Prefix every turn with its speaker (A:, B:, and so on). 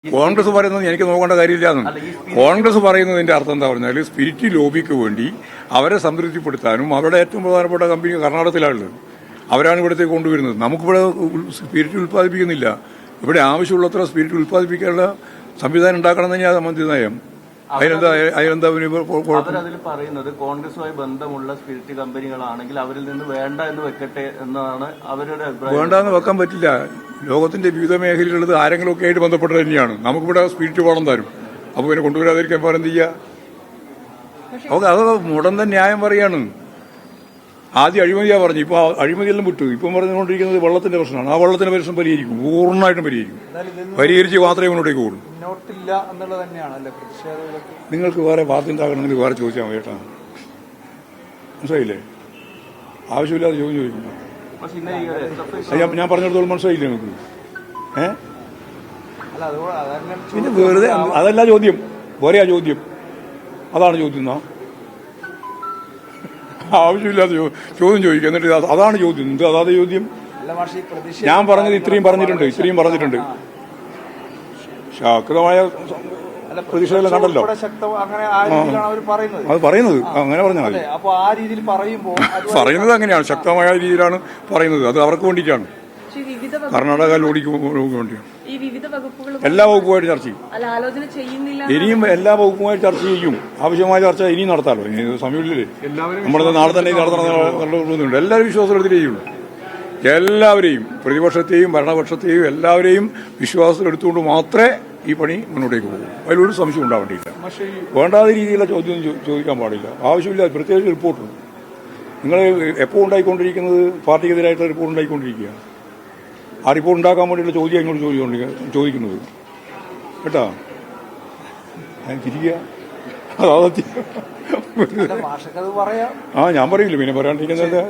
A: കോൺഗ്രസ് പറയുന്നത് എനിക്ക് നോക്കേണ്ട കാര്യമില്ലാന്ന്. കോൺഗ്രസ് പറയുന്നതിന്റെ അർത്ഥം എന്താ പറഞ്ഞാൽ സ്പിരിറ്റ് ലോബിക്ക് വേണ്ടി അവരെ സംതൃപ്തിപ്പെടുത്താനും അവരുടെ ഏറ്റവും പ്രധാനപ്പെട്ട കമ്പനി കർണാടകത്തിലാണുള്ളത്. അവരാണ് ഇവിടത്തേക്ക് കൊണ്ടുവരുന്നത്. നമുക്കിവിടെ സ്പിരിറ്റ് ഉൽപ്പാദിപ്പിക്കുന്നില്ല. ഇവിടെ ആവശ്യമുള്ളത്ര സ്പിരിറ്റ് ഉൽപ്പാദിപ്പിക്കാനുള്ള സംവിധാനം ഉണ്ടാക്കണം തന്നെയാണ് മന്ത്രി നയം. അതിനെന്താ
B: അവരതിൽ പറയുന്നത് കോൺഗ്രസുമായി ബന്ധമുള്ള സ്പിരിറ്റ് കമ്പനികളാണെങ്കിൽ അവരിൽ നിന്ന് വേണ്ട എന്ന് വെക്കട്ടെ എന്നാണ് അവരുടെ അഭിപ്രായം.
A: വേണ്ടെന്ന് വെക്കാൻ പറ്റില്ല. ലോകത്തിന്റെ വിവിധ മേഖലകളിൽ ആരെങ്കിലുമൊക്കെ ആയിട്ട് ബന്ധപ്പെട്ടത് തന്നെയാണ്. നമുക്കിവിടെ സ്പിരിറ്റ് വേണം തരും. അപ്പൊ പിന്നെ കൊണ്ടുവരാതിരിക്കാൻ എന്ത് ചെയ്യുക? അത് മുടന്ത ന്യായം പറയാണ്. ആദ്യം അഴിമതിയാ പറഞ്ഞു, ഇപ്പൊ അഴിമതിയെല്ലാം വിട്ടു. ഇപ്പം പറഞ്ഞുകൊണ്ടിരിക്കുന്നത് വെള്ളത്തിന്റെ പ്രശ്നമാണ്. ആ വെള്ളത്തിന്റെ പ്രശ്നം പരിഹരിക്കും, പൂർണ്ണമായിട്ടും പരിഹരിക്കും. പരിഹരിച്ച് മാത്രമേ മുന്നോട്ടേക്ക് പോകുള്ളൂ. നിങ്ങൾക്ക് വേറെ വാർത്ത ഉണ്ടാക്കണമെങ്കിൽ വേറെ ചോദിച്ചാൽ മതി കേട്ടാ. മനസ്സിലായില്ലേ? ആവശ്യമില്ലാതെ ചോദ്യം ചോദിക്കുന്നു. ഞാൻ പറഞ്ഞിടത്തോളം മനസ്സിലായില്ലേ നിങ്ങൾക്ക്? പിന്നെ വെറുതെ അതല്ല ചോദ്യം, വേറെയാ ചോദ്യം. അതാണ് ചോദ്യം. എന്നാ ആവശ്യമില്ലാത്ത ചോദ്യം ചോദിക്കുക. എന്നിട്ട് അതാണ് ചോദ്യം. എന്ത് അതാത് ചോദ്യം? ഞാൻ പറഞ്ഞത് ഇത്രയും പറഞ്ഞിട്ടുണ്ട്. ശക്തമായ പ്രതിഷേധം കണ്ടല്ലോ. അത് പറയുന്നത് അങ്ങനെ പറഞ്ഞാൽ മതി. പറയുന്നത് അങ്ങനെയാണ്, ശക്തമായ രീതിയിലാണ് പറയുന്നത്. അത് അവർക്ക് വേണ്ടിയിട്ടാണ്, കർണാടക ലോഡിക്ക് വേണ്ടിയാണ്. എല്ലാ വകുപ്പുമായിട്ട് ചർച്ച ചെയ്യും. ഇനിയും എല്ലാ വകുപ്പുമായിട്ട് ചർച്ച ചെയ്യും. ആവശ്യമായ ചർച്ച ഇനിയും നടത്താമല്ലോ. ഇനി സമയമില്ലേ? നമ്മുടെ നാളെ തന്നെ നടത്തണമെന്നുണ്ട്. എല്ലാവരും വിശ്വാസത്തിൽ ചെയ്യുള്ളൂ. എല്ലാവരെയും, പ്രതിപക്ഷത്തെയും ഭരണപക്ഷത്തെയും എല്ലാവരെയും വിശ്വാസത്തിലെടുത്തുകൊണ്ട് മാത്രമേ ഈ പണി മുന്നോട്ടേക്ക് പോകും. അതിലൊരു സംശയം ഉണ്ടാവേണ്ടിയില്ല. വേണ്ടാത്ത രീതിയിലുള്ള ചോദ്യം ചോദിക്കാൻ പാടില്ല. ആവശ്യമില്ല. പ്രത്യേകിച്ച് റിപ്പോർട്ട് നിങ്ങൾ എപ്പോൾ ഉണ്ടായിക്കൊണ്ടിരിക്കുന്നത് പാർട്ടിക്കെതിരായിട്ടുള്ള റിപ്പോർട്ട് ഉണ്ടായിക്കൊണ്ടിരിക്കുക. ആ റിപ്പോർട്ട് ഉണ്ടാക്കാൻ വേണ്ടിയുള്ള ചോദ്യം ഇങ്ങോട്ട് ചോദിക്കുന്നത് കേട്ടാ. തിരിക്കുക. ഞാൻ പറയില്ല. പിന്നെ പറയാണ്ടിരിക്കുന്നത്